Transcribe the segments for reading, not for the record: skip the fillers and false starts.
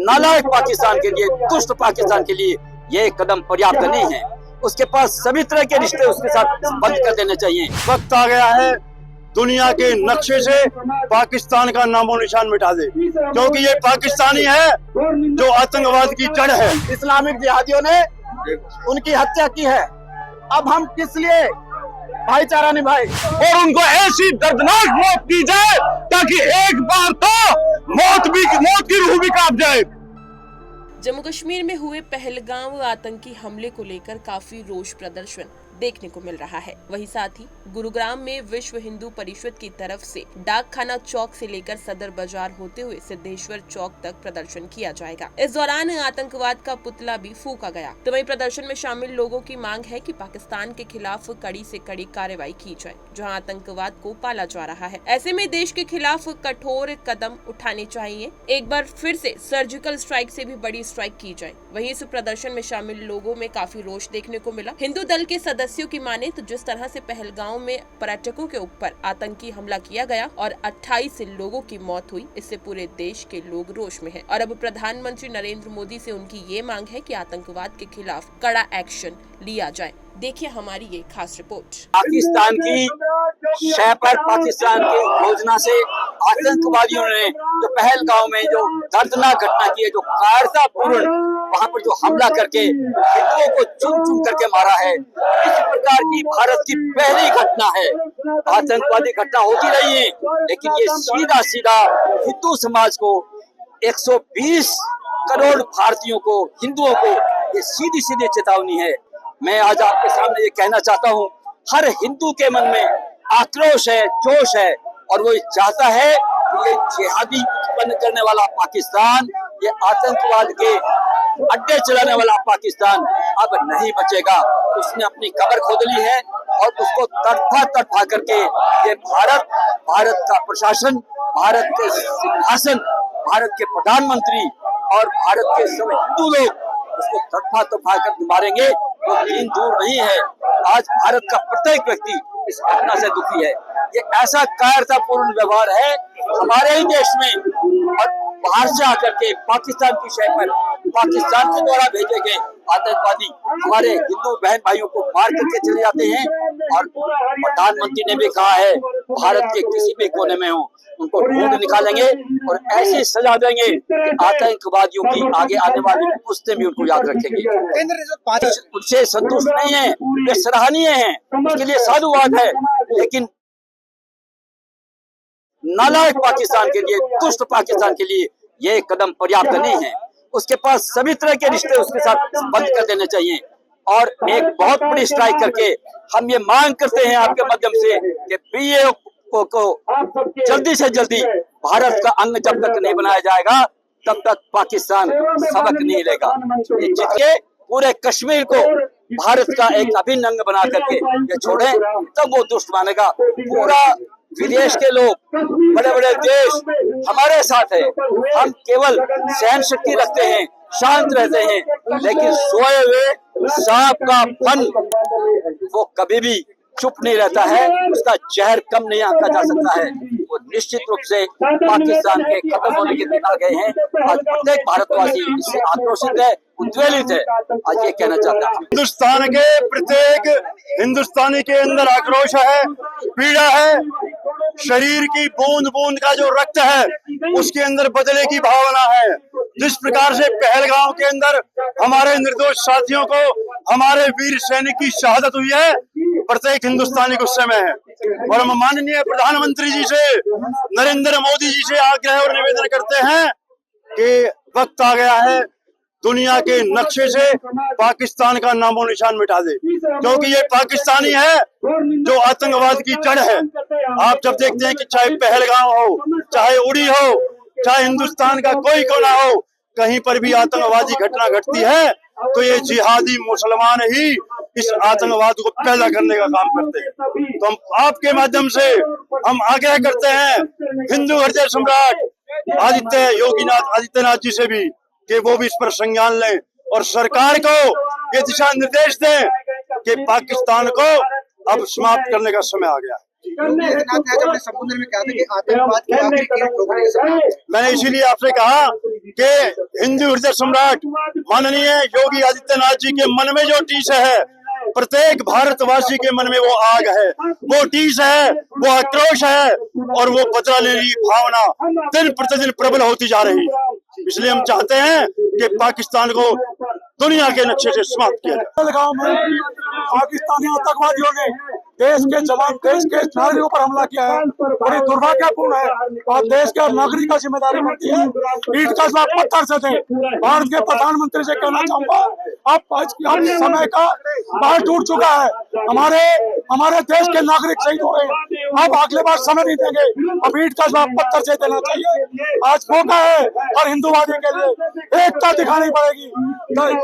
नालायक पाकिस्तान के लिए, दुष्ट पाकिस्तान के लिए ये कदम पर्याप्त नहीं है। उसके पास सभी तरह के रिश्ते उसके साथ बंद कर देने चाहिए। वक्त आ गया है दुनिया के नक्शे से पाकिस्तान का नामो निशान मिटा दे, क्योंकि ये पाकिस्तानी है जो आतंकवाद की जड़ है। इस्लामिक जिहादियों ने उनकी हत्या की है। अब हम किस लिए भाईचारा निभाए और उनको ऐसी दर्दनाक मौत दी जाए ताकि एक बार तो मौत की रूह भी कांप जाए। जम्मू कश्मीर में हुए पहलगाम आतंकी हमले को लेकर काफी रोष प्रदर्शन देखने को मिल रहा है। वहीं साथ ही गुरुग्राम में विश्व हिंदू परिषद की तरफ से डाकखाना चौक से लेकर सदर बाजार होते हुए सिद्धेश्वर चौक तक प्रदर्शन किया जाएगा। इस दौरान आतंकवाद का पुतला भी फूका गया। तो वहीं प्रदर्शन में शामिल लोगों की मांग है कि पाकिस्तान के खिलाफ कड़ी से कड़ी कार्रवाई की जाए, जहां आतंकवाद को पाला जा रहा है। ऐसे में देश के खिलाफ कठोर कदम उठाने चाहिए। एक बार फिर से सर्जिकल स्ट्राइक से भी बड़ी स्ट्राइक की जाए। वहीं इस प्रदर्शन में शामिल लोगों में काफी रोष देखने को मिला। हिंदू दल के सदस्यों की माने तो जिस तरह से पहलगाम में पर्यटकों के ऊपर आतंकी हमला किया गया और 28 लोगों की मौत हुई, इससे पूरे देश के लोग रोष में हैं। और अब प्रधानमंत्री नरेंद्र मोदी से उनकी ये मांग है कि आतंकवाद के खिलाफ कड़ा एक्शन लिया जाए। देखिए हमारी ये खास रिपोर्ट। पाकिस्तान की शह पर पाकिस्तान की योजना से आतंकवादियों ने जो पहलगाम में जो दर्दनाक घटना की है, जो कायरतापूर्ण वहां पर जो हमला करके हिंदुओं को चुन चुन करके मारा है, इस प्रकार की भारत की पहली घटना है। आतंकवादी घटना होती रही है, लेकिन ये सीधा सीधा हिंदू समाज को, 120 करोड़ भारतीयों को, हिंदुओं को ये सीधी सीधी चेतावनी है। मैं आज आपके सामने ये कहना चाहता हूँ, हर हिंदू के मन में आक्रोश है, जोश है, और वो चाहता है कि ये जिहादी उत्पन्न करने वाला पाकिस्तान, ये आतंकवाद के अड्डे चलाने वाला पाकिस्तान अब नहीं बचेगा। उसने अपनी कब्र खोद ली है और उसको तड़फा करके ये भारत का प्रशासन, भारत के सिंहासन, भारत के प्रधानमंत्री और भारत के सब हिंदू लोग उसको तड़फा कर मारेंगे। वो दिन दूर नहीं है। आज भारत का प्रत्येक व्यक्ति इस घटना से दुखी है। ये ऐसा कायरतापूर्ण व्यवहार है हमारे ही देश में, और बाहर से आकर के पाकिस्तान की शहर पर पाकिस्तान के द्वारा भेजे गए आतंकवादी हमारे हिंदू बहन भाइयों को मार करके चले जाते हैं। और प्रधानमंत्री ने भी कहा है, भारत के किसी भी कोने में हो उनको ढूंढ निकालेंगे और ऐसी सजा देंगे कि आतंकवादियों की आगे आने वाली पुस्तें भी उनको याद रखेंगे। उनसे संतुष्ट नहीं है, वे सराहनीय हैं, उसके लिए साधुवाद है, लेकिन नालायक पाकिस्तान के लिए, दुष्ट पाकिस्तान के लिए ये कदम पर्याप्त नहीं है। उसके पास सभी तरह के रिश्ते उसके साथ बंद कर देने चाहिए। और एक बहुत बड़ी स्ट्राइक करके हम ये मांग करते हैं आपके माध्यम से कि पीएओ को जल्दी से जल्दी भारत का अंग जब तक नहीं बनाया जाएगा तब तक पाकिस्तान सबक नहीं लेगा। जिसके पूरे कश्मीर को भारत का एक अभिन्न अंग बना करके ये छोड़े, तब वो दुष्ट मानेगा। पूरा विदेश के लोग, बड़े बड़े देश हमारे साथ है, हम केवल सहन शक्ति रखते हैं, शांत रहते हैं, लेकिन सोए हुए सांप का फन वो कभी भी चुप नहीं रहता है, उसका जहर कम नहीं आंका जा सकता है। वो निश्चित रूप से पाकिस्तान के खत्म होने के दिन आ गए हैं। आज प्रत्येक भारतवासी इससे आक्रोशित है, उद्वेलित है। आज ये कहना चाहता हूँ, हिंदुस्तान के प्रत्येक हिंदुस्तानी के अंदर आक्रोश है, पीड़ा है। शरीर की बूंद बूंद का जो रक्त है उसके अंदर बदले की भावना है। जिस प्रकार से पहलगाम के अंदर हमारे निर्दोष साथियों को, हमारे वीर सैनिक की शहादत हुई है, प्रत्येक हिंदुस्तानी गुस्से में है। और हम माननीय प्रधानमंत्री जी से, नरेंद्र मोदी जी से आग्रह और निवेदन करते हैं कि वक्त आ गया है दुनिया के नक्शे से पाकिस्तान का नामो निशान मिटा दे, क्योंकि ये पाकिस्तानी है जो आतंकवाद की जड़ है। आप जब देखते हैं कि चाहे पहलगाम हो, चाहे उड़ी हो, चाहे हिंदुस्तान का कोई कोना हो, कहीं पर भी आतंकवादी घटना घटती है तो ये जिहादी मुसलमान ही इस आतंकवाद को पैदा करने का काम करते हैं। तो हम आपके माध्यम से हम आग्रह करते हैं हिंदू हृदय सम्राट आदित्यनाथ जी से भी कि वो भी इस पर संज्ञान लें और सरकार को ये दिशा निर्देश दें कि पाकिस्तान को अब समाप्त करने का समय आ गया है। आदित्यनाथ ने आज अपने संबोधन में कहा था कि आतंकवाद की आखिरी कील ठोकने के समय मैंने इसीलिए आपसे कहा कि हिंदू हृदय सम्राट माननीय योगी आदित्यनाथ जी के मन में जो टीस है, प्रत्येक भारतवासी के मन में वो आग है, वो टीस है, वो आक्रोश है और वो बदला लेने की भावना दिन प्रतिदिन प्रबल होती जा रही है। इसलिए हम चाहते हैं कि पाकिस्तान को दुनिया के नक्शे से समाप्त किया जाए। गांव में पाकिस्तानी आतंकवादियों ने देश के जवान, देश के नागरिकों पर हमला किया है, बड़ी दुर्भाग्यपूर्ण है और देश के नागरिक का जिम्मेदारी बनती है ईट का जवाब पत्थर से दें। भारत के प्रधानमंत्री से कहना चाहूंगा, अब समय का बाल टूट चुका है, हमारे देश के नागरिक शहीद हो रहे हैं, अब अगले बार समय नहीं देंगे, अब ईट का जवाब पत्थर से देना चाहिए। आज मौका है और हिंदुवादी के लिए एकता दिखानी पड़ेगी,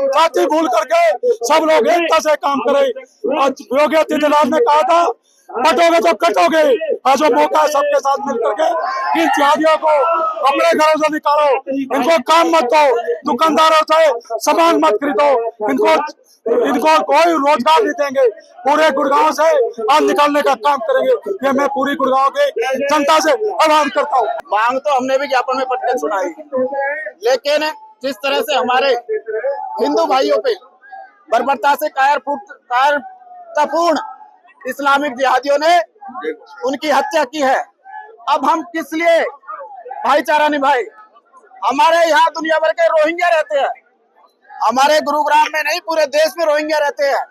जाति भूल करके सब लोग एकता से काम करें। आज योगी आदित्यनाथ ने कहा था बटोगे तो कटोगे, आज वो मौका है सबके साथ मिलकर के इन जिहादियों को अपने घरों से निकालो, इनको काम मत दो, दुकानदारों से सामान मत खरीदो, इनको कोई रोजगार नहीं देंगे, पूरे गुड़गांव से आज निकालने का काम करेंगे। ये मैं पूरी गुड़गांव के जनता से आह्वान करता हूँ। मांग तो हमने भी ज्ञापन में पढ़कर सुनाई, लेकिन जिस तरह से हमारे हिंदू भाइयों पे बर्बरता से कायरतापूर्ण इस्लामिक जिहादियों ने उनकी हत्या की है, अब हम किस लिए भाईचारा निभाए? हमारे यहाँ दुनिया भर के रोहिंग्या रहते हैं, हमारे गुरुग्राम में नहीं पूरे देश में रोहिंग्या रहते हैं।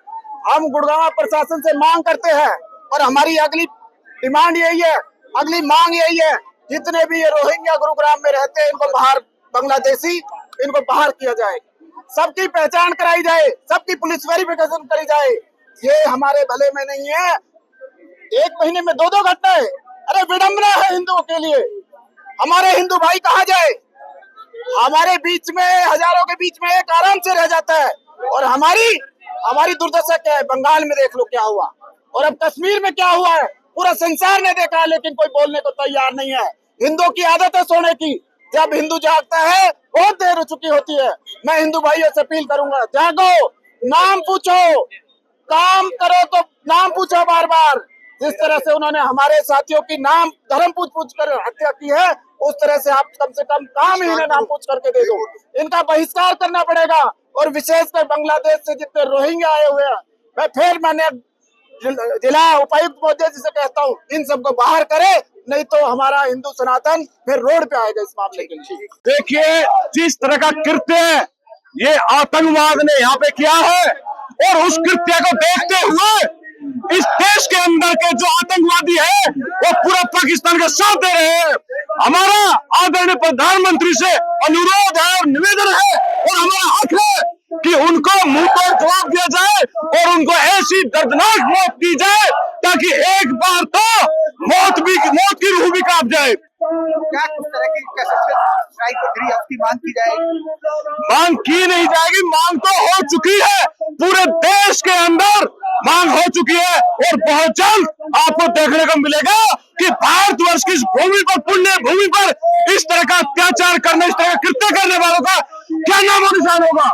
हम गुड़गांव प्रशासन से मांग करते हैं और हमारी अगली डिमांड यही है, अगली मांग यही है, जितने भी ये रोहिंग्या गुरुग्राम में रहते हैं इनको बाहर, बांग्लादेशी, इनको बाहर किया जाए, सबकी पहचान कराई जाए, सबकी पुलिस वेरिफिकेशन करी जाए। ये हमारे भले में नहीं है, एक महीने में 2-2 घटनाएं, अरे विडंबना है हिंदुओं के लिए। हमारे हिंदू भाई कहाँ जाए? हमारे बीच में, हजारों के बीच में एक आराम से रह जाता है। और हमारी दुर्दशा क्या है? बंगाल में देख लो क्या हुआ, और अब कश्मीर में क्या हुआ है, पूरा संसार ने देखा, लेकिन कोई बोलने को तैयार नहीं है। हिंदुओं की आदत है सोने की, जब हिंदू जागता है बहुत देर हो चुकी होती है। मैं हिंदू भाइयों से अपील करूंगा, जागो, नाम पूछो, काम करो तो नाम पूछो बार बार। जिस तरह से उन्होंने हमारे साथियों की नाम धर्म पूछ कर हत्या की है, उस तरह से आप कम से कम काम ही इन्हें नाम पूछ करके दे दो। इनका बहिष्कार करना पड़ेगा, और विशेषकर बांग्लादेश से जितने रोहिंग्या आए हुए हैं, मैं फिर जिला उपायुक्त महोदय जी से कहता हूँ, इन सबको बाहर करे, नहीं तो हमारा हिंदू सनातन फिर रोड पे आएगा इस मामले के लिए। देखिए जिस तरह का कृत्य ये आतंकवाद ने यहाँ पे किया है, और उस कृत्य को देखते हुए इस देश के अंदर के जो आतंकवादी है वो पूरा पाकिस्तान का साथ दे रहे हैं। हमारा आदरणीय प्रधानमंत्री से अनुरोध है और निवेदन है, और हमारा हक है कि उनको मुंह पर जवाब दिया जाए और उनको ऐसी दर्दनाक मौत दी जाए ताकि एक बार तो मौत की रूह भी कांप जाए। क्या किस तरह की स्ट्राइक की मांग की जाएगी? मांग की नहीं जाएगी, मांग तो हो चुकी है, पूरे देश के अंदर मांग हो चुकी है, और बहुत जल्द आपको देखने को मिलेगा कि भारतवर्ष की इस भूमि पर, पुण्य भूमि पर इस तरह का अत्याचार करने, इस तरह का कृत्य करने वालों का क्या नामो निशान होगा।